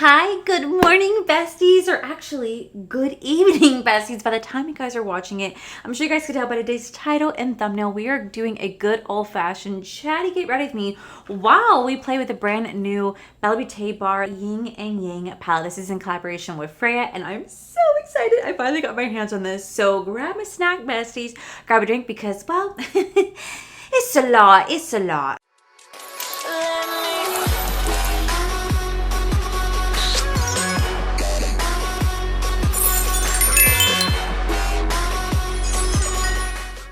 Hi, good morning, besties, or actually, good evening, besties. By the time you guys are watching it, I'm sure you guys could tell by today's title and thumbnail, we are doing a good old-fashioned chatty get ready with me while we play with the brand new BellaBeauteBar Yin and Yang palette. This is in collaboration with Freya, and I'm so excited. I finally got my hands on this. So grab a snack, besties, grab a drink because, well, it's a lot. It's a lot.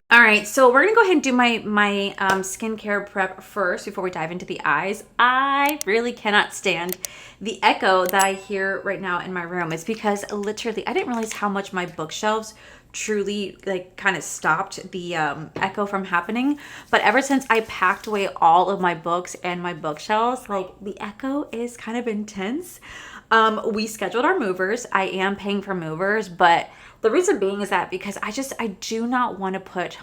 All right, so we're gonna go ahead and do my skincare prep first before we dive into the eyes. I really cannot stand the echo that I hear right now in my room. It's because literally I didn't realize how much my bookshelves truly like kind of stopped the echo from happening. But ever since I packed away all of my books and my bookshelves, like the echo is kind of intense. We scheduled our movers. I am paying for movers, but the reason being is that because I do not want to put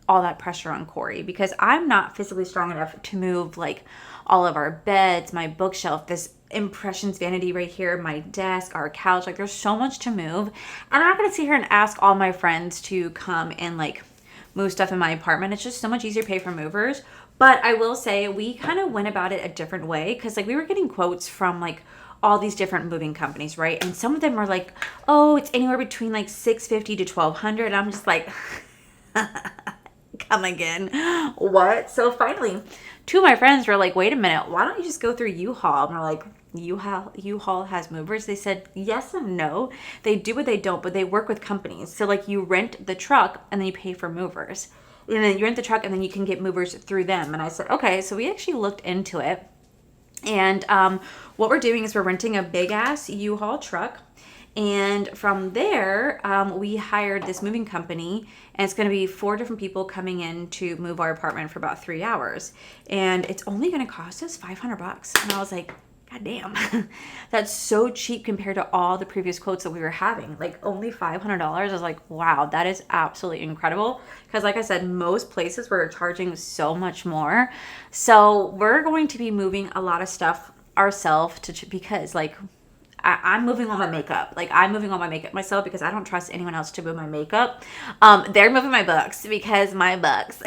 all that pressure on Corey because I'm not physically strong enough to move like all of our beds, my bookshelf, this impressions vanity right here, my desk, our couch. Like there's so much to move. And I'm not going to sit here and ask all my friends to come and like move stuff in my apartment. It's just so much easier to pay for movers. But I will say we kind of went about it a different way because like we were getting quotes from like all these different moving companies, right? And some of them are like, oh, it's anywhere between like $650 to $1,200. And I'm just like, come again. What? So finally, two of my friends were like, wait a minute, why don't you just go through U-Haul? And we're like, U-Haul has movers? They said yes and no. They do what they don't, but they work with companies. So like you rent the truck and then you pay for movers. And then you rent the truck and then you can get movers through them. And I said, okay. So we actually looked into it. And what we're doing is we're renting a big ass U-Haul truck. And from there, we hired this moving company, and it's going to be 4 different people coming in to move our apartment for about 3 hours. And it's only going to cost us $500. And I was like, God damn, that's so cheap compared to all the previous quotes that we were having. Like only $500. I was like, wow, that is absolutely incredible. Because like I said, most places were charging so much more. So we're going to be moving a lot of stuff ourselves because like I'm moving all my makeup. Like I'm moving all my makeup myself because I don't trust anyone else to move my makeup. They're moving my books because my books,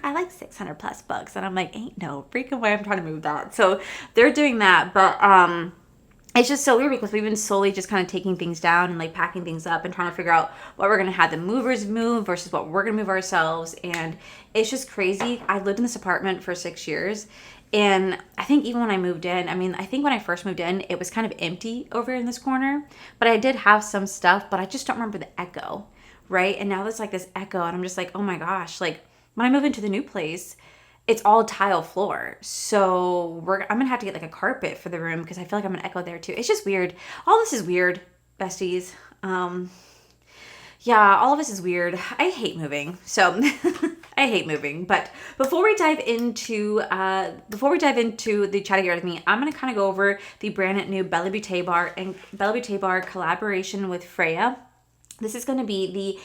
I like 600 plus books. And I'm like, ain't no freaking way I'm trying to move that. So they're doing that. But it's just so weird because we've been slowly just kind of taking things down and like packing things up and trying to figure out what we're going to have the movers move versus what we're going to move ourselves. And it's just crazy. I lived in this apartment for 6 years. And I think even when I moved in, I think when I first moved in, it was kind of empty over in this corner. But I did have some stuff, but I just don't remember the echo, right? And now there's like this echo, and I'm just like, oh my gosh. Like when I move into the new place, it's all tile floor. So I'm going to have to get like a carpet for the room because I feel like I'm going to echo there too. It's just weird. All this is weird, besties. Yeah, all of this is weird. I hate moving. So I hate moving. But before we dive into the chatty with me, I'm gonna kind of go over the brand new BellaBeauteBar and BellaBeauteBar collaboration with Freya. This is going to be the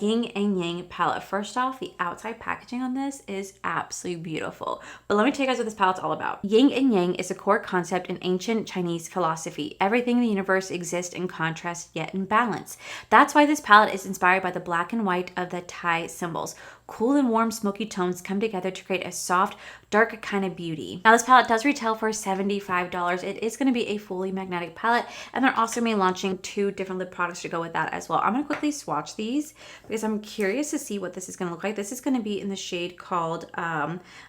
Yin and Yang palette. First off, the outside packaging on this is absolutely beautiful. But let me tell you guys what this palette's all about. Yin and Yang is a core concept in ancient Chinese philosophy. Everything in the universe exists in contrast yet in balance. That's why this palette is inspired by the black and white of the Tai symbols. Cool and warm smoky tones come together to create a soft, dark kind of beauty. Now this palette does retail for $75. It is going to be a fully magnetic palette, and they're also going to be launching 2 different lip products to go with that as well. I'm going to quickly swatch these because I'm curious to see what this is going to look like. This is going to be in the shade called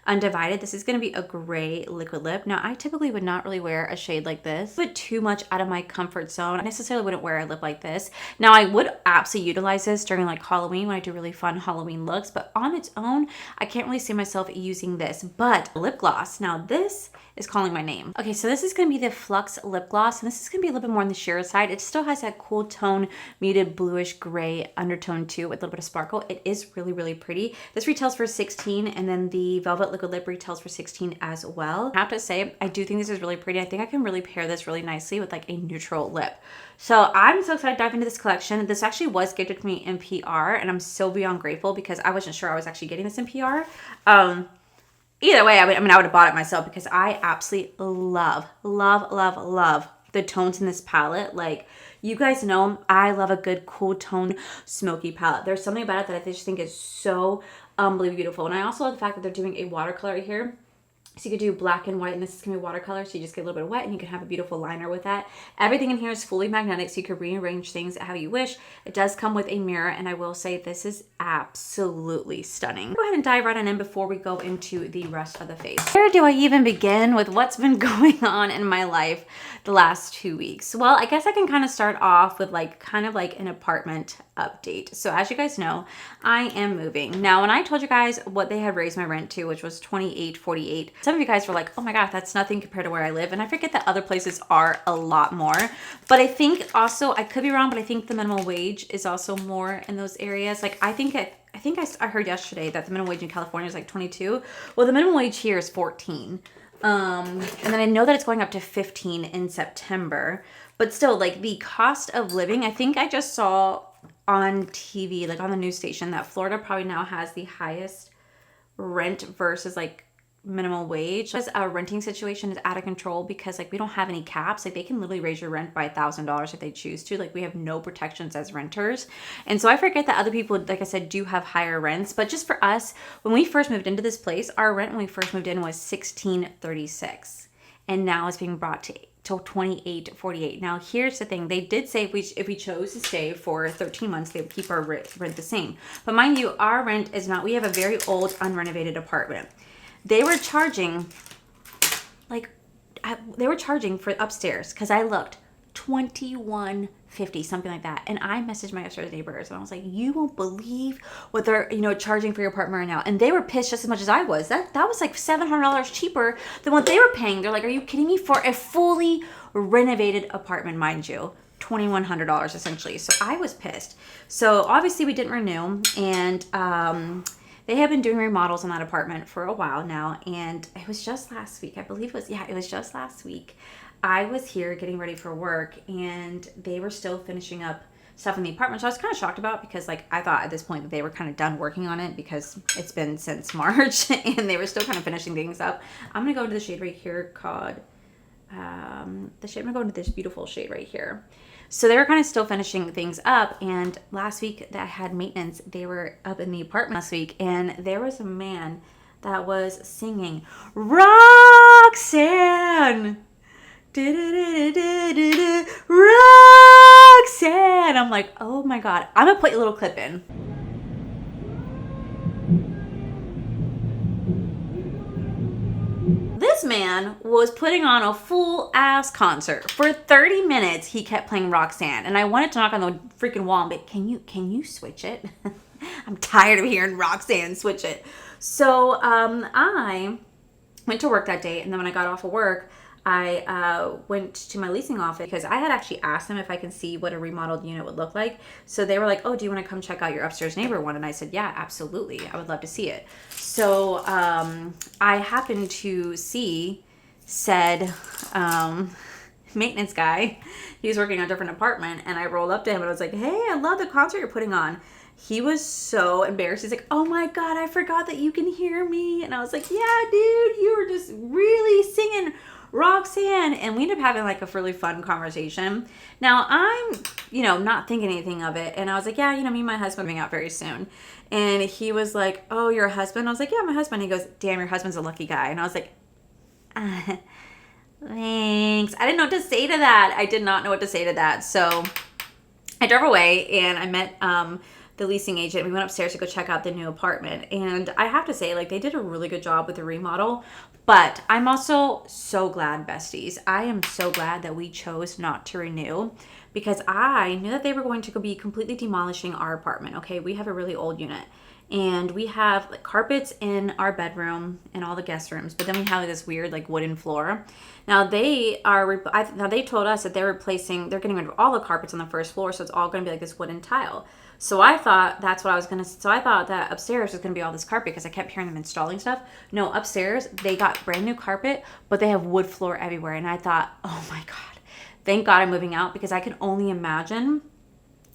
Undivided. This is going to be a gray liquid lip. Now I typically would not really wear a shade like this, but too much out of my comfort zone. I necessarily wouldn't wear a lip like this. Now I would absolutely utilize this during like Halloween when I do really fun Halloween looks, but on its own, I can't really see myself using this. But lip gloss, now this is calling my name. Okay, so this is going to be the Flux lip gloss, and this is going to be a little bit more on the sheer side. It still has that cool tone, muted bluish gray undertone too with a little bit of sparkle. It is really, really pretty. This retails for $16, and then the Velvet Liquid Lip retails for $16 as well. I have to say, I do think this is really pretty. I think I can really pair this really nicely with like a neutral lip. So I'm so excited to dive into this collection. This actually was gifted to me in PR, and I'm so beyond grateful because I wasn't sure I was actually getting this in PR. either way, I mean, I would have bought it myself because I absolutely love, love, love, love the tones in this palette. Like, you guys know I love a good cool tone smoky palette. There's something about it that I just think is so unbelievably beautiful. And I also love the fact that they're doing a watercolor here. So you could do black and white, and this is going to be watercolor, so you just get a little bit of wet, and you can have a beautiful liner with that. Everything in here is fully magnetic, so you can rearrange things how you wish. It does come with a mirror, and I will say this is absolutely stunning. Go ahead and dive right on in before we go into the rest of the face. Where do I even begin with what's been going on in my life the last 2 weeks? Well, I guess I can kind of start off with kind of like an apartment update. So as you guys know, I am moving. Now, when I told you guys what they had raised my rent to, which was $28.48, some of you guys were like, oh my God, that's nothing compared to where I live. And I forget that other places are a lot more. But I think also, I could be wrong, but I think the minimum wage is also more in those areas. Like, I think I heard yesterday that the minimum wage in California is like 22. Well, the minimum wage here is 14. And then I know that it's going up to 15 in September. But still, like, the cost of living, I think I just saw on TV, like on the news station, that Florida probably now has the highest rent versus like minimum wage. Because our renting situation is out of control because like we don't have any caps. Like, they can literally raise your rent by $1,000 if they choose to. Like, we have no protections as renters. And so I forget that other people, like I said, do have higher rents. But just for us, when we first moved into this place, our rent when we first moved in was $16.36, and now it's being brought to $28.48. Now, here's the thing. They did say if we chose to stay for 13 months, they would keep our rent the same. But mind you, our rent is not, we have a very old, unrenovated apartment. They were charging, for upstairs, because I looked, $21.50, something like that. And I messaged my upstairs neighbors and I was like, you won't believe what they're, charging for your apartment right now. And they were pissed just as much as I was. That was like $700 cheaper than what they were paying. They're like, are you kidding me? For a fully renovated apartment, mind you, $2,100 essentially. So I was pissed. So obviously we didn't renew, and they have been doing remodels on that apartment for a while now. And it was just last week, I believe it was just last week. I was here getting ready for work, and they were still finishing up stuff in the apartment. So I was kind of shocked about it, because like I thought at this point that they were kind of done working on it, because it's been since March and they were still kind of finishing things up. I'm going to go into the shade right here called, I'm going to go into this beautiful shade right here. So they were kind of still finishing things up, and last week that I had maintenance, they were up in the apartment last week, and there was a man that was singing Roxanne. Roxanne. I'm like, oh my God. I'm gonna put a little clip in. This man was putting on a full ass concert. For 30 minutes, he kept playing Roxanne. And I wanted to knock on the freaking wall and be, can you switch it? I'm tired of hearing Roxanne, switch it. So I went to work that day, and then when I got off of work, I went to my leasing office because I had actually asked them if I can see what a remodeled unit would look like. So they were like, oh, do you want to come check out your upstairs neighbor one? And I said, yeah, absolutely. I would love to see it. So I happened to see said maintenance guy. He was working on a different apartment, and I rolled up to him and I was like, hey, I love the concert you're putting on. He was so embarrassed. He's like, oh my God, I forgot that you can hear me. And I was like, yeah, dude, you were just really singing Roxanne. And we ended up having like a really fun conversation. Now I'm, not thinking anything of it. And I was like, yeah, me and my husband are moving out very soon. And he was like, oh, your husband? I was like, yeah, my husband. He goes, damn, your husband's a lucky guy. And I was like, thanks. I didn't know what to say to that. I did not know what to say to that. So I drove away and I met the leasing agent. We went upstairs to go check out the new apartment. And I have to say, like, they did a really good job with the remodel. But I'm also so glad, besties. I am so glad that we chose not to renew, because I knew that they were going to be completely demolishing our apartment. Okay, we have a really old unit. And we have like carpets in our bedroom and all the guest rooms, but then we have this weird like wooden floor. Now they told us that they're getting rid of all the carpets on the first floor, so it's all going to be like this wooden tile. So I thought that's what I was going to, so I thought that upstairs was going to be all this carpet, because I kept hearing them installing stuff. No, upstairs they got brand new carpet, but they have wood floor everywhere. And I thought, oh my God, thank God I'm moving out, because I can only imagine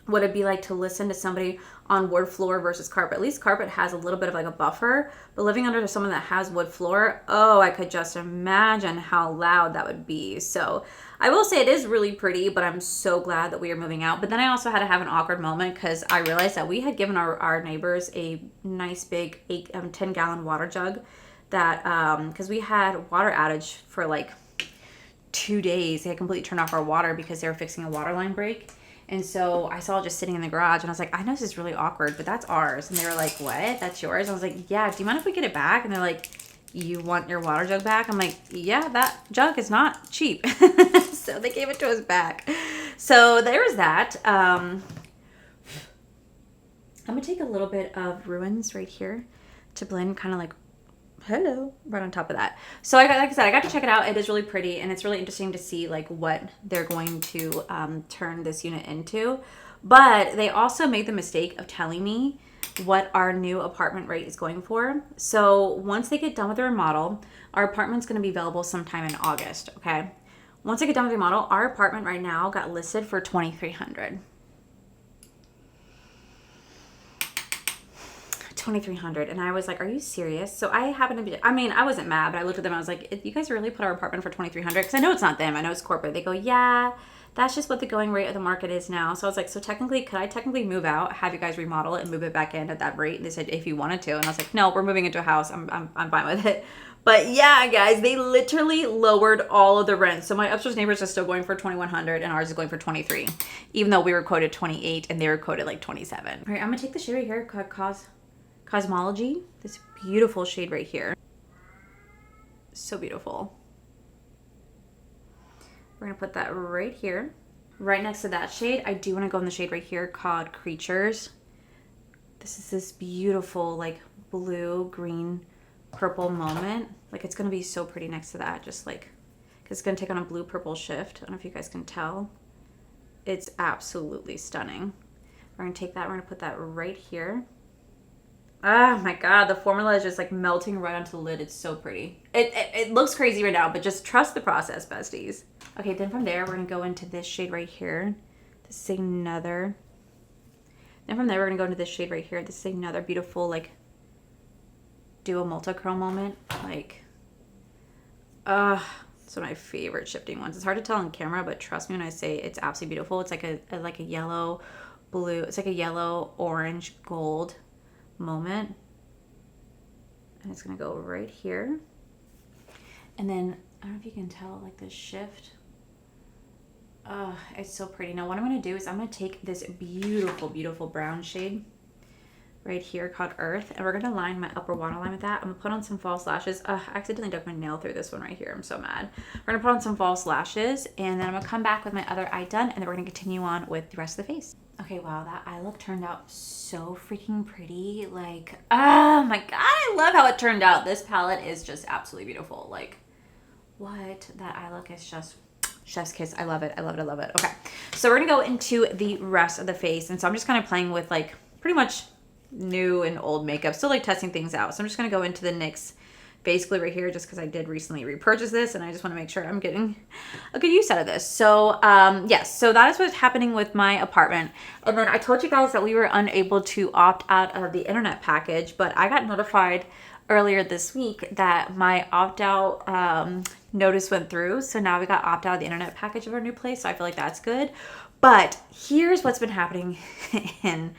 what it'd be like to listen to somebody on wood floor versus carpet. At least carpet has a little bit of like a buffer, but living under someone that has wood floor, oh, I could just imagine how loud that would be. So I will say it is really pretty, but I'm so glad that we are moving out. But then I also had to have an awkward moment because I realized that we had given our neighbors a nice big 10-gallon water jug that, because we had water outage for like 2 days. They had completely turned off our water because they were fixing a water line break. And so I saw it just sitting in the garage and I was like, I know this is really awkward, but that's ours. And they were like, what? That's yours? I was like, yeah, do you mind if we get it back? And they're like, you want your water jug back? I'm like, yeah, that jug is not cheap. So they gave it to us back. So there was that. I'm going to take a little bit of Ruins right here to blend kind of like, hello, right on top of that. So like I said, I got to check it out. It is really pretty, and it's really interesting to see like what they're going to turn this unit into. But they also made the mistake of telling me what our new apartment rate is going for. So once they get done with the remodel, our apartment's going to be available sometime in August. Okay, once they get done with the remodel, our apartment right now got listed for $2,300. $2,300. And I was like, are you serious? So I happened to be, I mean, I wasn't mad, but I looked at them. I was like, you guys really put our apartment for $2,300? Because I know it's not them. I know it's corporate. They go, yeah, that's just what the going rate of the market is now. So I was like, so technically, could I technically move out, have you guys remodel it and move it back in at that rate? And they said, if you wanted to. And I was like, no, we're moving into a house. I'm fine with it. But yeah, guys, they literally lowered all of the rent. So my upstairs neighbors are still going for $2,100 and ours is going for $23,000, even though we were quoted $28,000 and they were quoted like $27,000. All right, I'm gonna take the shade right here called Cosmology, this beautiful shade right here. So beautiful. We're gonna put that right here. Right next to that shade, I do wanna go in the shade right here called Creatures. This is this beautiful like blue, green, purple moment. Like it's gonna be so pretty next to that, just like, cause it's gonna take on a blue purple shift. I don't know if you guys can tell. It's absolutely stunning. We're gonna take that, we're gonna put that right here. Oh my god, the formula is just like melting right onto the lid. It's so pretty. It looks crazy right now, but just trust the process, besties. Okay, then from there, we're going to go into this shade right here. This is another. Then from there, we're going to go into this shade right here. This is another beautiful, like, duo multi-curl moment. Like, it's one of my favorite shifting ones. It's hard to tell on camera, but trust me when I say it's absolutely beautiful. It's like a yellow, blue. It's like a yellow, orange, gold moment, and it's gonna go right here. And then I don't know if you can tell, like the shift. It's so pretty. Now what I'm gonna do is I'm gonna take this beautiful, beautiful brown shade right here called Earth, and we're gonna line my upper waterline with that. I'm gonna put on some false lashes. I accidentally dug my nail through this one right here. I'm so mad. We're gonna put on some false lashes, and then I'm gonna come back with my other eye done, and then we're gonna continue on with the rest of the face. Okay, wow, that eye look turned out so freaking pretty. Like, oh my god, I love how it turned out. This palette is just absolutely beautiful. Like, what? That eye look is just chef's kiss. I love it. I love it. I love it. Okay, so we're gonna go into the rest of the face, and so I'm just kind of playing with like pretty much new and old makeup, still like testing things out. So I'm just gonna go into the NYX basically right here, just because I did recently repurchase this and I just want to make sure I'm getting a good use out of this. So yes, so that is what's happening with my apartment. And then I told you guys that we were unable to opt out of the internet package, but I got notified earlier this week that my opt-out notice went through. So now we got opt out of the internet package of our new place. So I feel like that's good. But here's what's been happening in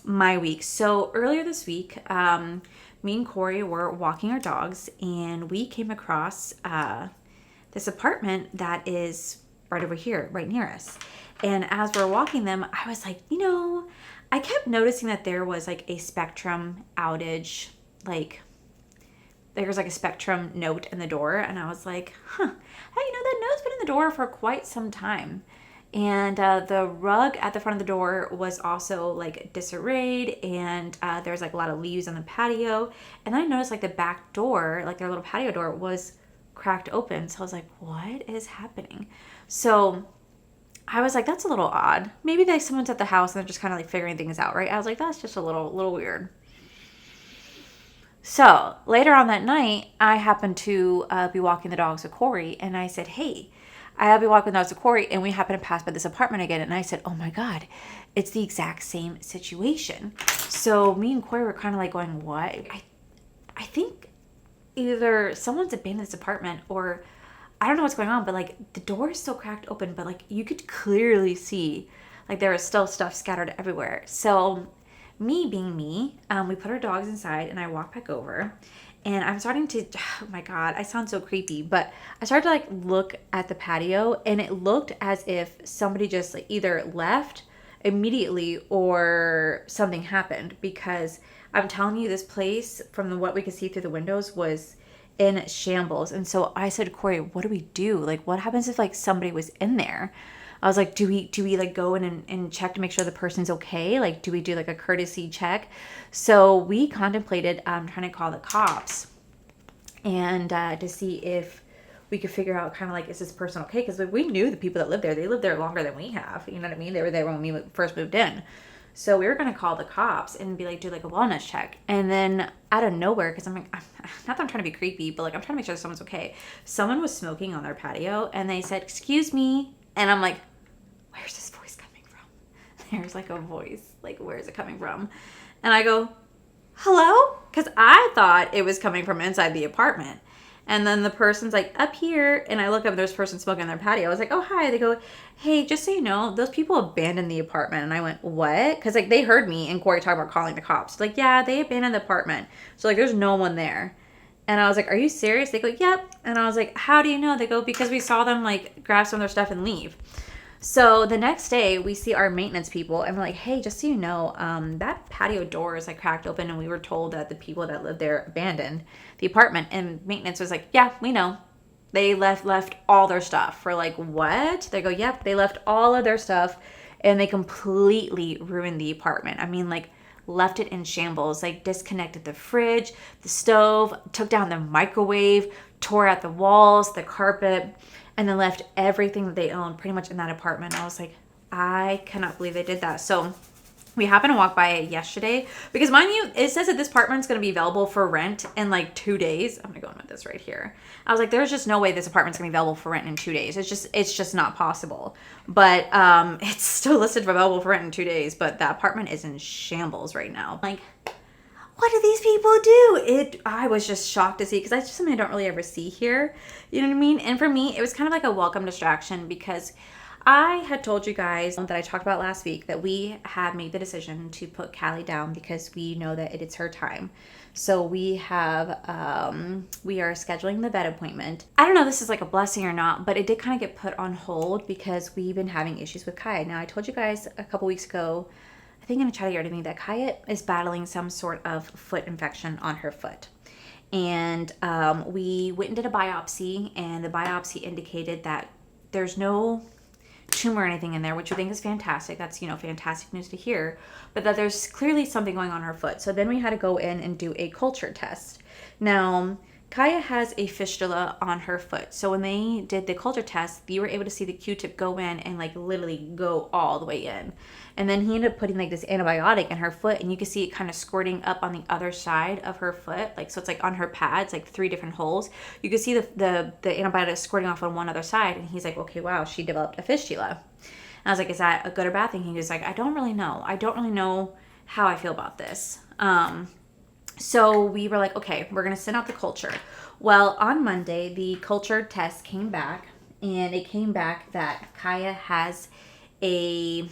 my week. So earlier this week, me and Corey were walking our dogs and we came across this apartment that is right over here, right near us. And as we're walking them, I was like, you know, I kept noticing that there was like a Spectrum outage, like there was like a Spectrum note in the door. And I was like, huh, hey, you know, that note's been in the door for quite some time. And the rug at the front of the door was also like disarrayed, and there was like a lot of leaves on the patio. And then I noticed like the back door, like their little patio door, was cracked open. So I was like, what is happening? So I was like, that's a little odd. Maybe like someone's at the house and they're just kind of like figuring things out, right? I was like, that's just a little weird. So later on that night, I happened to be walking the dogs with Corey, and I said, hey, I'll be walking down to Corey and we happen to pass by this apartment again. And I said, oh my God, it's the exact same situation. So me and Corey were kind of like going, what? I think either someone's abandoned this apartment or I don't know what's going on, but like the door is still cracked open, but like you could clearly see like there is still stuff scattered everywhere. So me being me, we put our dogs inside and I walk back over and I'm starting to, oh my God, I sound so creepy, but I started to like look at the patio and it looked as if somebody just like either left immediately or something happened, because I'm telling you, this place from what we could see through the windows was in shambles. And so I said, Corey, what do we do? Like, what happens if like somebody was in there? I was like, do we like go in and check to make sure the person's okay? Like, do we do like a courtesy check? So we contemplated trying to call the cops and to see if we could figure out kind of like, is this person okay? Because we knew the people that lived there. They lived there longer than we have. You know what I mean? They were there when we first moved in. So we were going to call the cops and be like, do like a wellness check. And then out of nowhere, because I'm like, not that I'm trying to be creepy, but like I'm trying to make sure someone's okay. Someone was smoking on their patio and they said, excuse me. And I'm like, where's this voice coming from? There's like a voice, like where is it coming from? And I go, hello? Because I thought it was coming from inside the apartment. And then the person's like, up here. And I look up, there's a person smoking on their patio. I was like, oh, hi. They go, hey, just so you know, those people abandoned the apartment. And I went, what? Because like they heard me and Corey talk about calling the cops. Like, yeah, they abandoned the apartment. So like there's no one there. And I was like, are you serious? They go, yep. And I was like, how do you know? They go, because we saw them like grab some of their stuff and leave. So the next day we see our maintenance people and we're like, hey, just so you know, that patio door is like cracked open and we were told that the people that lived there abandoned the apartment. And maintenance was like, yeah, we know. They left all their stuff. For like, what? They go, yep, they left all of their stuff and they completely ruined the apartment. I mean, like left it in shambles, like disconnected the fridge, the stove, took down the microwave, tore out the walls, the carpet, and then left everything that they owned pretty much in that apartment. I was like, I cannot believe they did that. So we happened to walk by it yesterday because, mind you, it says that this apartment's going to be available for rent in like 2 days. I'm going to go in with this right here. I was like, there's just no way this apartment's going to be available for rent in 2 days. It's just not possible. But it's still listed for available for rent in 2 days. But that apartment is in shambles right now. Like, what do these people do? I was just shocked to see, because that's just something I don't really ever see here. You know what I mean? And for me, it was kind of like a welcome distraction, because I had told you guys that I talked about last week that we had made the decision to put Callie down because we know that it's her time. So we are scheduling the vet appointment. I don't know if this is like a blessing or not, but it did kind of get put on hold because we've been having issues with Kaya. Now, I told you guys a couple weeks ago, I think in a Chatty GRWM, that Kaya is battling some sort of foot infection on her foot. And we went and did a biopsy, and the biopsy indicated that there's no tumor or anything in there, which I think is fantastic. That's, fantastic news to hear. But that there's clearly something going on her foot. So then we had to go in and do a culture test. Now, Kaya has a fistula on her foot. So when they did the culture test, you were able to see the Q-tip go in and like literally go all the way in. And then he ended up putting like this antibiotic in her foot, and you can see it kind of squirting up on the other side of her foot. Like, so it's like on her pads, like 3 different holes. You can see the antibiotic squirting off on one other side. And he's like, okay, wow, she developed a fistula. And I was like, is that a good or bad thing? He was like, I don't really know. I don't really know how I feel about this. So we were like, okay, we're going to send out the culture. Well, on Monday, the culture test came back, and it came back that Kaya has I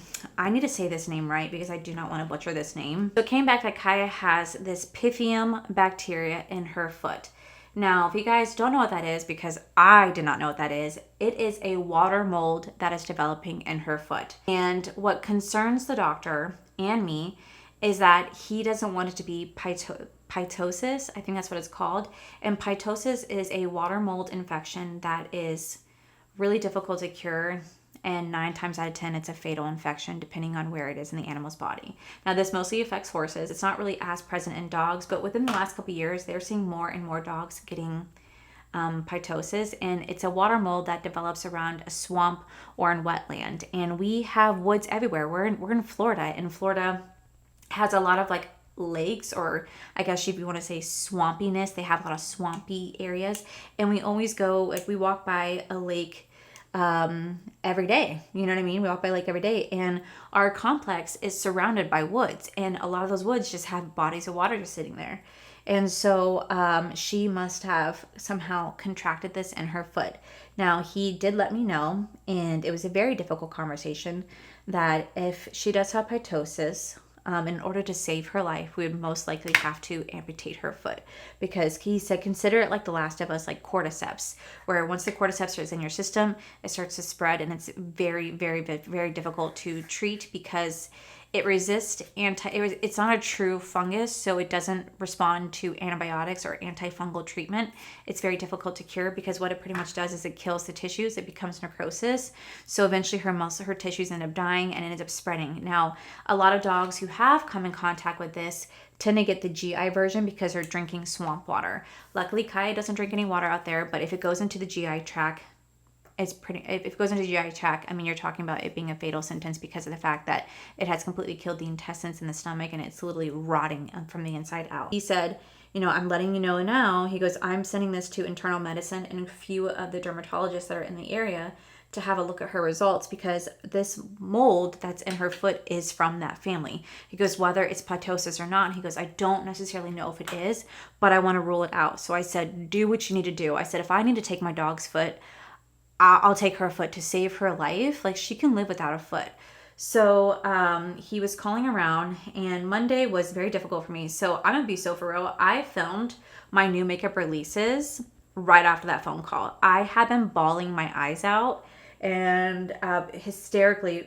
need to say this name right because I do not want to butcher this name. So it came back that Kaya has this Pythium bacteria in her foot. Now, if you guys don't know what that is, because I did not know what that is, it is a water mold that is developing in her foot. And what concerns the doctor and me is that he doesn't want it to be pitosis. I think that's what it's called. And pitosis is a water mold infection that is really difficult to cure. And 9 times out of 10, it's a fatal infection depending on where it is in the animal's body. Now, this mostly affects horses. It's not really as present in dogs, but within the last couple of years, they're seeing more and more dogs getting pitosis. And it's a water mold that develops around a swamp or in wetland. And we have woods everywhere. We're in Florida, and Florida has a lot of like lakes, or I guess if you want to say swampiness, they have a lot of swampy areas. And we always go, if we walk by a lake every day. You know what I mean? We walk by lake every day, and our complex is surrounded by woods, and a lot of those woods just have bodies of water just sitting there. And so she must have somehow contracted this in her foot. Now, he did let me know, and it was a very difficult conversation, that if she does have pitosis, in order to save her life, we would most likely have to amputate her foot, because he said, consider it like The Last of Us, like cordyceps, where once the cordyceps is in your system, it starts to spread, and it's very, very, very difficult to treat because it resists it's not a true fungus, so it doesn't respond to antibiotics or antifungal treatment. It's very difficult to cure because what it pretty much does is it kills the tissues. It becomes necrosis. So eventually her tissues end up dying and it ends up spreading. Now, a lot of dogs who have come in contact with this tend to get the GI version because they're drinking swamp water. Luckily, Kaya doesn't drink any water out there, but if it goes into the GI tract, if it goes into the GI tract, I mean, you're talking about it being a fatal sentence because of the fact that it has completely killed the intestines in the stomach and it's literally rotting from the inside out. He said, I'm letting you know now. He goes, I'm sending this to internal medicine and a few of the dermatologists that are in the area to have a look at her results, because this mold that's in her foot is from that family. He goes, whether it's pitosis or not, he goes, I don't necessarily know if it is, but I want to rule it out. So I said, do what you need to do. I said, if I need to take my dog's foot, I'll take her foot to save her life. Like, she can live without a foot. So he was calling around, and Monday was very difficult for me. So I'm going to be so for real. I filmed my new makeup releases right after that phone call. I had been bawling my eyes out and hysterically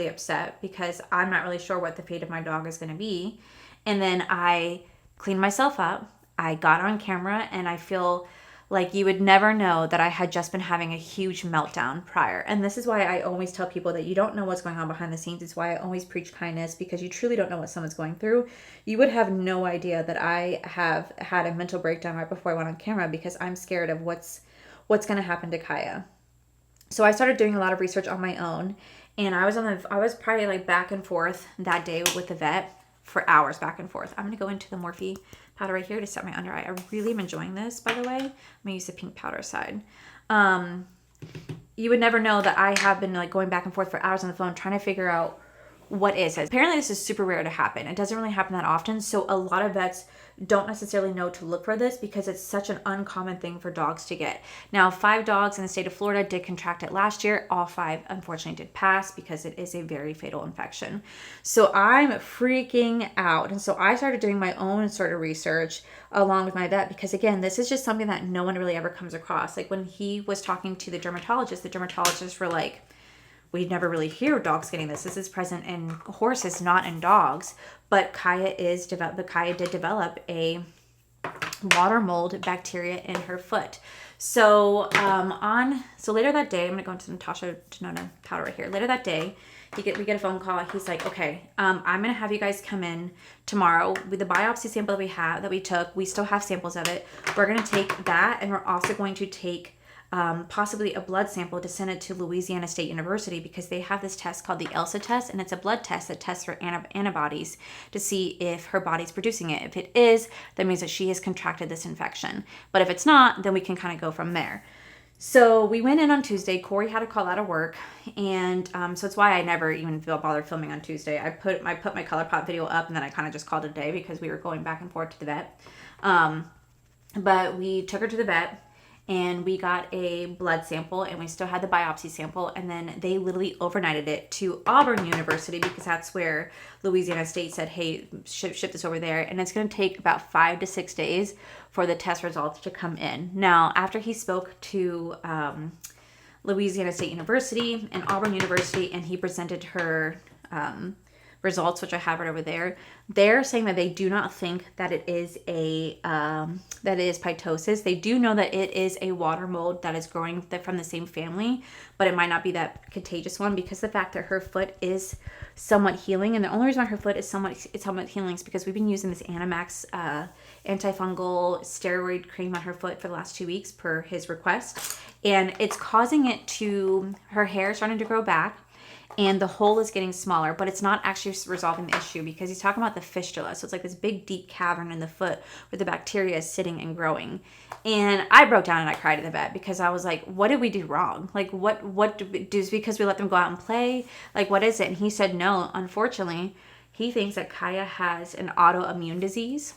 upset because I'm not really sure what the fate of my dog is going to be. And then I cleaned myself up. I got on camera, and I feel like you would never know that I had just been having a huge meltdown prior. And this is why I always tell people that you don't know what's going on behind the scenes. It's why I always preach kindness, because you truly don't know what someone's going through. You would have no idea that I have had a mental breakdown right before I went on camera because I'm scared of what's going to happen to Kaya. So I started doing a lot of research on my own, and I was probably like back and forth that day with the vet for hours back and forth. I'm going to go into the Morphe powder right here to set my under eye. I really am enjoying this, by the way. I'm going to use the pink powder side. You would never know that I have been like going back and forth for hours on the phone trying to figure out what is it. Apparently this is super rare to happen. It doesn't really happen that often. So a lot of vets don't necessarily know to look for this because it's such an uncommon thing for dogs to get. Now, 5 dogs in the state of Florida did contract it last year. All 5 unfortunately did pass because it is a very fatal infection. So I'm freaking out. And so I started doing my own sort of research along with my vet, because again, this is just something that no one really ever comes across. Like when he was talking to the dermatologists were like, we never really hear dogs getting this. This is present in horses, not in dogs. But Kaya did develop a water mold bacteria in her foot. So later that day, I'm gonna go into Natasha Denona powder right here. Later that day, we get a phone call. He's like, okay, I'm gonna have you guys come in tomorrow with the biopsy sample that we took. We still have samples of it. We're gonna take that, and we're also going to take possibly a blood sample to send it to Louisiana State University, because they have this test called the ELSA test, and it's a blood test that tests for antibodies to see if her body's producing it. If it is, that means that she has contracted this infection. But if it's not, then we can kind of go from there. So we went in on Tuesday. Corey had a call out of work, and so it's why I never even bothered filming on Tuesday. I put my ColourPop video up, and then I kind of just called it a day because we were going back and forth to the vet. But we took her to the vet, and we got a blood sample, and we still had the biopsy sample, and then they literally overnighted it to Auburn University, because that's where Louisiana State said, hey, ship this over there, and it's going to take about 5 to 6 days for the test results to come in. Now, after he spoke to Louisiana State University and Auburn University, and he presented her results, which I have right over there, they're saying that they do not think that it is that it is pitosis. They do know that it is a water mold that is growing from the same family, but it might not be that contagious one, because the fact that her foot is somewhat healing, and the only reason why her foot is somewhat healing is because we've been using this Animax antifungal steroid cream on her foot for the last 2 weeks per his request, and it's causing her hair starting to grow back. and the hole is getting smaller, but it's not actually resolving the issue because he's talking about the fistula. So it's like this big deep cavern in the foot where the bacteria is sitting and growing. And I broke down and I cried at the vet because I was like, what did we do wrong? Like what do we do? Is because we let them go out and play? Like what is it? And he said no, unfortunately, he thinks that Kaya has an autoimmune disease.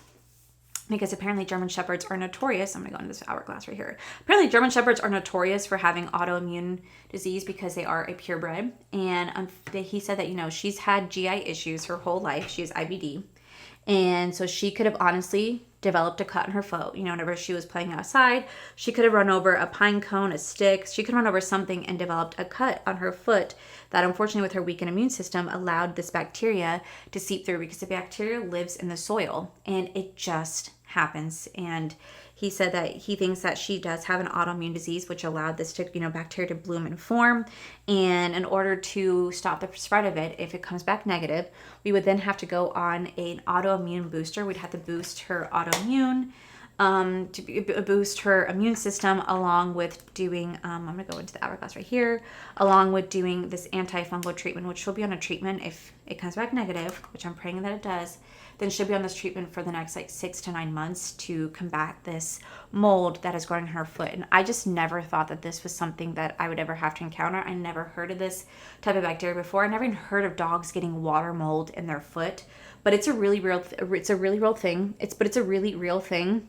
Because apparently German Shepherds are notorious. I'm going to go into this hourglass right here. Apparently German Shepherds are notorious for having autoimmune disease because they are a purebred. And he said that, you know, she's had GI issues her whole life. She has IBD. And so she could have honestly developed a cut in her foot. You know, whenever she was playing outside, she could have run over a pine cone, a stick. She could run over something and developed a cut on her foot that unfortunately with her weakened immune system allowed this bacteria to seep through because the bacteria lives in the soil and it just happens. And he said that he thinks that she does have an autoimmune disease which allowed this to, you know, bacteria to bloom and form. And in order to stop the spread of it, if it comes back negative, we would then have to go on an autoimmune booster. We'd have to boost her autoimmune to boost her immune system along with doing, I'm going to go into the hourglass right here, along with doing this antifungal treatment, which she'll be on a treatment if it comes back negative, which I'm praying that it does. Then she'll be on this treatment for the next like 6 to 9 months to combat this mold that is growing in her foot. And I just never thought that this was something that I would ever have to encounter. I never heard of this type of bacteria before. I never even heard of dogs getting water mold in their foot. But it's a really real thing. It's a really real thing.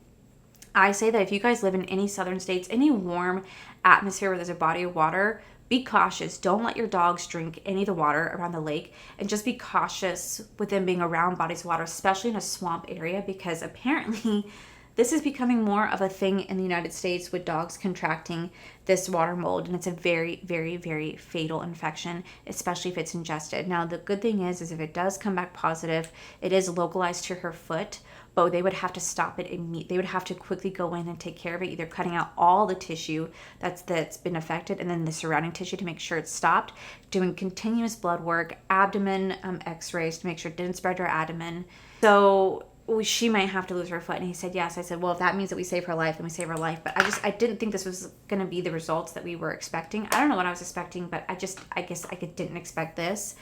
I say that if you guys live in any southern states, any warm atmosphere where there's a body of water, be cautious. Don't let your dogs drink any of the water around the lake, and just be cautious with them being around bodies of water, especially in a swamp area, because apparently this is becoming more of a thing in the United States with dogs contracting this water mold, and it's a very, very, very fatal infection, especially if it's ingested. Now, the good thing is if it does come back positive, it is localized to her foot, but they would have to stop it immediately. They would have to quickly go in and take care of it, either cutting out all the tissue that's been affected and then the surrounding tissue to make sure it's stopped, doing continuous blood work, abdomen x-rays to make sure it didn't spread to her abdomen. So she might have to lose her foot. And he said, yes. I said, well, if that means that we save her life, then we save her life. But I didn't think this was going to be the results that we were expecting. I don't know what I was expecting, but I guess I didn't expect this.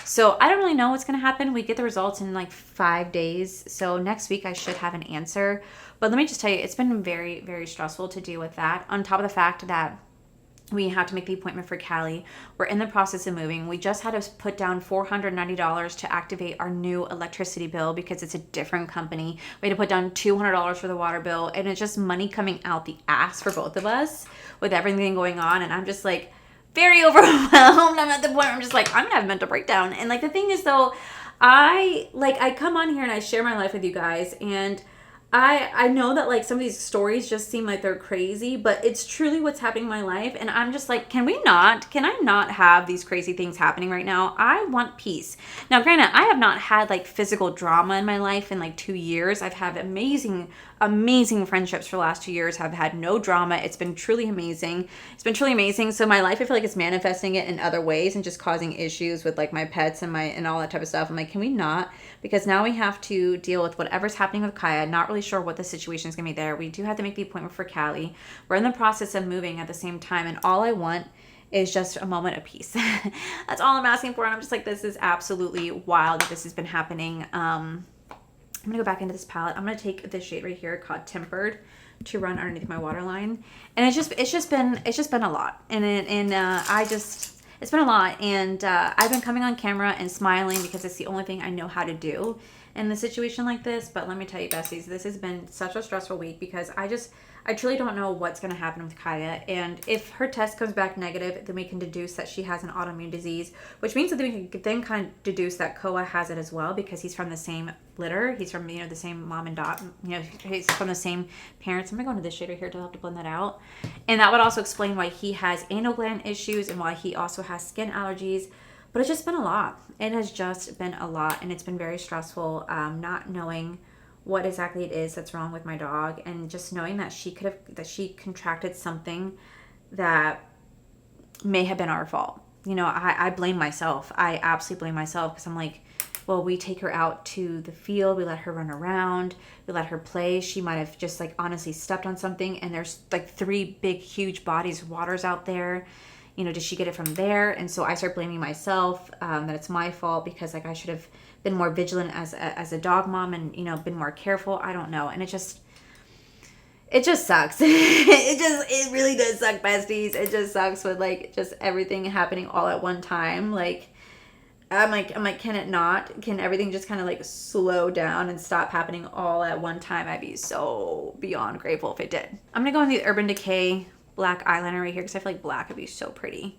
So I don't really know what's going to happen. We get the results in like 5 days. So next week I should have an answer. But let me just tell you, it's been very, very stressful to deal with that. On top of the fact that we have to make the appointment for Callie. We're in the process of moving. We just had to put down $490 to activate our new electricity bill because it's a different company. We had to put down $200 for the water bill, and it's just money coming out the ass for both of us with everything going on. And I'm just like very overwhelmed. I'm at the point where I'm just like, I'm gonna have a mental breakdown. And like the thing is though, I come on here and I share my life with you guys, and I know that like some of these stories just seem like they're crazy, but it's truly what's happening in my life. And I'm just like, can I not have these crazy things happening right now? I want peace. Now, granted, I have not had like physical drama in my life in like 2 years. I've had amazing friendships for the last 2 years, have had no drama. It's been truly amazing. So my life, I feel like it's manifesting it in other ways and just causing issues with like my pets and all that type of stuff. I'm like, can we not? Because now we have to deal with whatever's happening with Kaya. Not really sure what the situation is going to be there. We do have to make the appointment for Callie. We're in the process of moving at the same time, and all I want is just a moment of peace. That's all I'm asking for. And I'm just like, this is absolutely wild that this has been happening. I'm gonna go back into this palette. I'm gonna take this shade right here called Tempered to run underneath my waterline, and it's just been a lot, and it's been a lot, and I've been coming on camera and smiling because it's the only thing I know how to do in the situation like this. But let me tell you, besties, this has been such a stressful week because I truly don't know what's going to happen with Kaya. And if her test comes back negative, then we can deduce that she has an autoimmune disease, which means that we can then kind of deduce that Koa has it as well because he's from the same litter. He's from, the same mom and dad, he's from the same parents. I'm going to go into this shade right here to help to blend that out. And that would also explain why he has anal gland issues and why he also has skin allergies. But it's just been a lot. It has just been a lot, and it's been very stressful not knowing what exactly it is that's wrong with my dog, and just knowing that she contracted something that may have been our fault. I blame myself. I absolutely blame myself because I'm like, well, we take her out to the field, we let her run around, we let her play. She might have just like honestly stepped on something, and there's like 3 big huge bodies of waters out there. you know, did she get it from there? And so I start blaming myself, that it's my fault because like I should have been more vigilant as a dog mom and, you know, been more careful. I don't know. And it just sucks. It really does suck, besties. It just sucks with like just everything happening all at one time. Like, I'm like, can it not? Can everything just kind of like slow down and stop happening all at one time? I'd be so beyond grateful if it did. I'm gonna go in the Urban Decay black eyeliner right here because I feel like black would be so pretty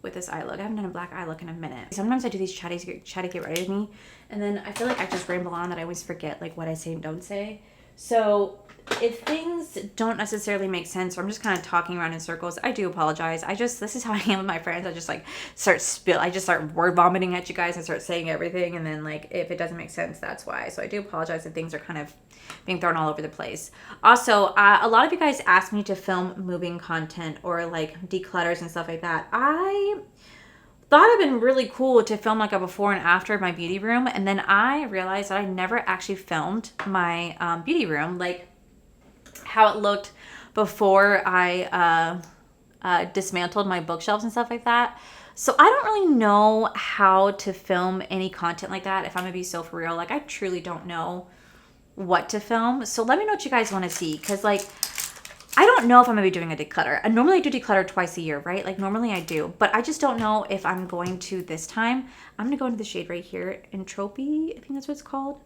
with this eye look. I haven't done a black eye look in a minute. Sometimes I do these Chatty Get Ready With Me, and then I feel like I just ramble on that I always forget like what I say and don't say. So if things don't necessarily make sense or I'm just kind of talking around in circles, I do apologize. This is how I am with my friends. I just like I just start word vomiting at you guys and start saying everything. And then like, if it doesn't make sense, that's why. So I do apologize if things are kind of being thrown all over the place. Also, a lot of you guys asked me to film moving content or like declutters and stuff like that. I thought it'd been really cool to film like a before and after of my beauty room. And then I realized that I never actually filmed my beauty room, like how it looked before I dismantled my bookshelves and stuff like that. So I don't really know how to film any content like that, if I'm gonna be so for real. Like, I truly don't know what to film. So let me know what you guys want to see, because like, I don't know if I'm gonna be doing a declutter. I normally do declutter twice a year, right? Like normally I do, but I just don't know if I'm going to this time. I'm gonna go into the shade right here, Entropy, I think that's what it's called.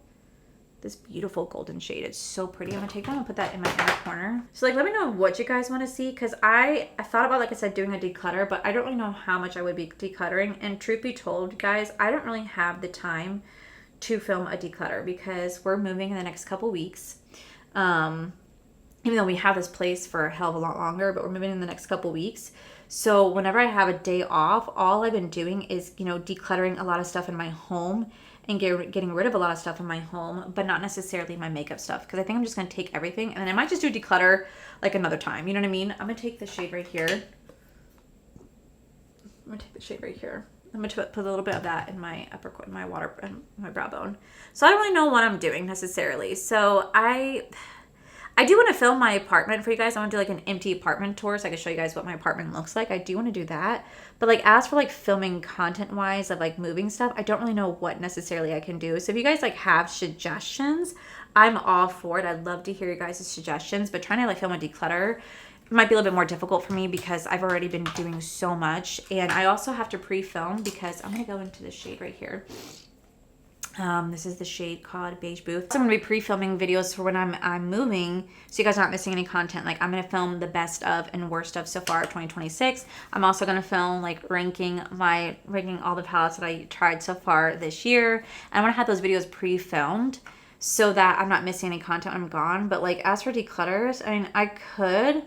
This beautiful golden shade. It's so pretty. I'm gonna take that and put that in my inner corner. So like, let me know what you guys want to see, because I thought about, like I said, doing a declutter, but I don't really know how much I would be decluttering. And truth be told, guys, I don't really have the time to film a declutter because we're moving in the next couple weeks. Even though we have this place for a hell of a lot longer, but we're moving in the next couple weeks. So whenever I have a day off, all I've been doing is, you know, decluttering a lot of stuff in my home and getting rid of a lot of stuff in my home, but not necessarily my makeup stuff. Because I think I'm just going to take everything, and then I might just do declutter like another time. You know what I mean? I'm going to take the shade right here. I'm going to take the shade right here. I'm going to put a little bit of that in my upper, my brow bone. So I don't really know what I'm doing necessarily. So I do want to film my apartment for you guys. I want to do like an empty apartment tour so I can show you guys what my apartment looks like. I do want to do that. But like, as for like filming content wise of like moving stuff, I don't really know what necessarily I can do. So if you guys like have suggestions, I'm all for it. I'd love to hear you guys' suggestions, but trying to like film a declutter might be a little bit more difficult for me because I've already been doing so much. And I also have to pre-film because I'm going to go into the shade right here. This is the shade called Beige Booth. So I'm gonna be pre-filming videos for when I'm moving, so you guys aren't missing any content. Like, I'm gonna film the best of and worst of so far 2026. I'm also gonna film like ranking all the palettes that I tried so far this year. And I wanna have those videos pre-filmed so that I'm not missing any content when I'm gone. But like, as for declutters, I mean, I could.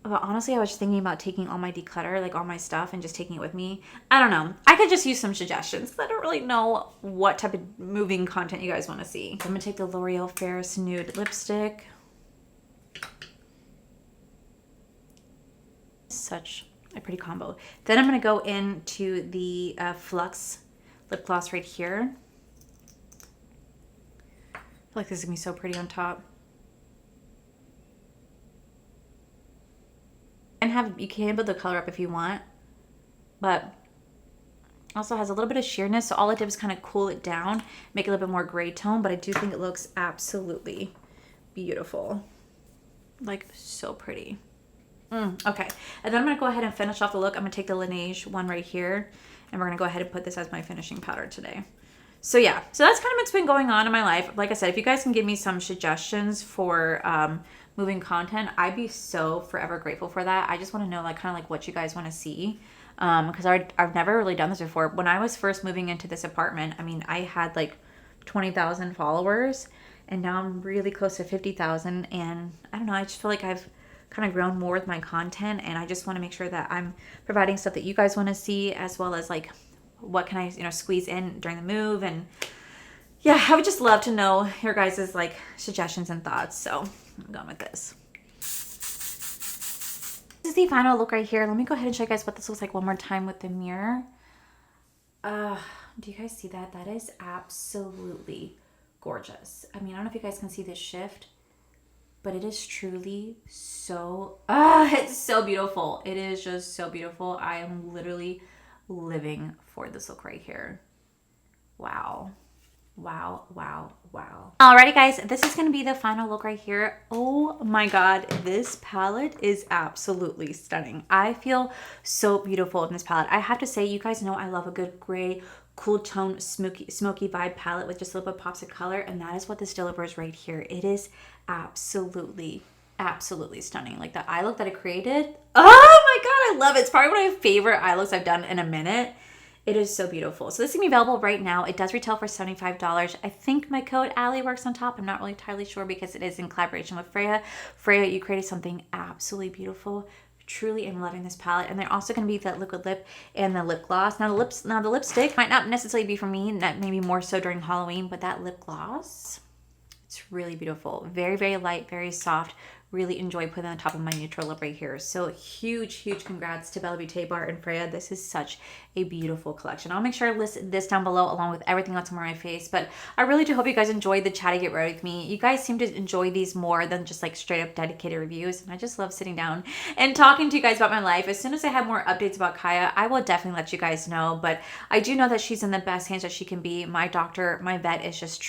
But honestly, I was just thinking about taking all my declutter, like all my stuff, and just taking it with me. I don't know. I could just use some suggestions because I don't really know what type of moving content you guys want to see. So I'm going to take the L'Oreal Ferris Nude Lipstick. Such a pretty combo. Then I'm going to go into the Flux lip gloss right here. I feel like this is going to be so pretty on top. And you can build the color up if you want, but also has a little bit of sheerness, so all it did was kind of cool it down, make it a little bit more gray tone, but I do think it looks absolutely beautiful, like so pretty. Okay, and then I'm gonna go ahead and finish off the look. I'm gonna take the Laneige one right here, and we're gonna go ahead and put this as my finishing powder today. So yeah, so that's kind of what's been going on in my life. Like I said, if you guys can give me some suggestions for moving content, I'd be so forever grateful for that. I just want to know like kind of like what you guys want to see, because I've never really done this before. When I was first moving into this apartment, I mean, I had like 20,000 followers, and now I'm really close to 50,000, and I don't know, I just feel like I've kind of grown more with my content, and I just want to make sure that I'm providing stuff that you guys want to see, as well as like what can I, you know, squeeze in during the move. And yeah, I would just love to know your guys' like suggestions and thoughts. So I'm going with this. This is the final look right here. Let me go ahead and show you guys what this looks like one more time with the mirror. Do you guys see that? That is absolutely gorgeous. I mean, I don't know if you guys can see this shift, but it is truly so, it's so beautiful. It is just so beautiful. I am literally living for this look right here. Wow. Wow, wow, wow. Alrighty guys, this is going to be the final look right here. Oh my god, this palette is absolutely stunning. I feel so beautiful in this palette. I have to say, you guys know I love a good gray, cool tone, smoky vibe palette with just a little bit of pops of color, and that is what this delivers right here. It is absolutely stunning. Like the eye look that I created, oh my god, I love it. It's probably one of my favorite eye looks I've done in a minute. It is so beautiful. So this is going to be available right now. It does retail for $75. I think my code Allie works on top. I'm not really entirely sure because it is in collaboration with Freya. Freya, you created something absolutely beautiful. Truly am loving this palette. And they're also going to be that liquid lip and the lip gloss. Now the lipstick might not necessarily be for me, maybe more so during Halloween, but that lip gloss, it's really beautiful. Very, very light, very soft. Really enjoy putting on top of my neutral lip right here. So huge congrats to BellaBeauteBar and Freya. This is such a beautiful collection. I'll make sure I list this down below along with everything else on my face. But I really do hope you guys enjoyed the Chatty Get Ready with me. You guys seem to enjoy these more than just like straight up dedicated reviews. And I just love sitting down and talking to you guys about my life. As soon as I have more updates about Kaya, I will definitely let you guys know. But I do know that she's in the best hands that she can be. My doctor, my vet is just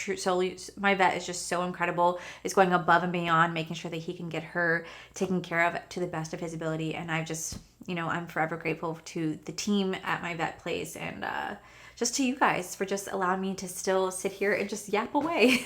my vet is just so incredible. Is going above and beyond, making sure that he can get her taken care of to the best of his ability. And I've just, you know, I'm forever grateful to the team at my vet place and just to you guys for just allowing me to still sit here and just yap away.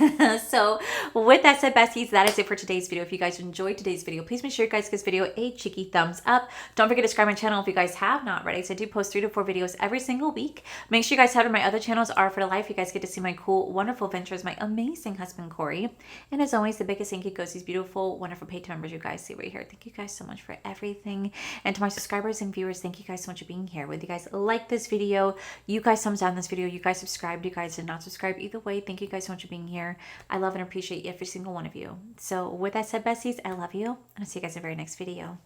So with that said, besties, that is it for today's video. If you guys enjoyed today's video, please make sure you guys give this video a cheeky thumbs up. Don't forget to subscribe to my channel if you guys have not already, because I do post 3 to 4 videos every single week. Make sure you guys head over to my other channels, Are for the Life. You guys get to see my cool, wonderful ventures, my amazing husband, Corey. And as always, the biggest thank you goes to these beautiful, wonderful Patreon members you guys see right here. Thank you guys so much for everything. And to my subscribers and viewers, thank you guys so much for being here. Whether you guys like this video, you guys thumbs down this video, you guys subscribed, you guys did not subscribe, either way, thank you guys so much for being here. I love and appreciate every single one of you. So with that said, besties, I love you, and I'll see you guys in the very next video.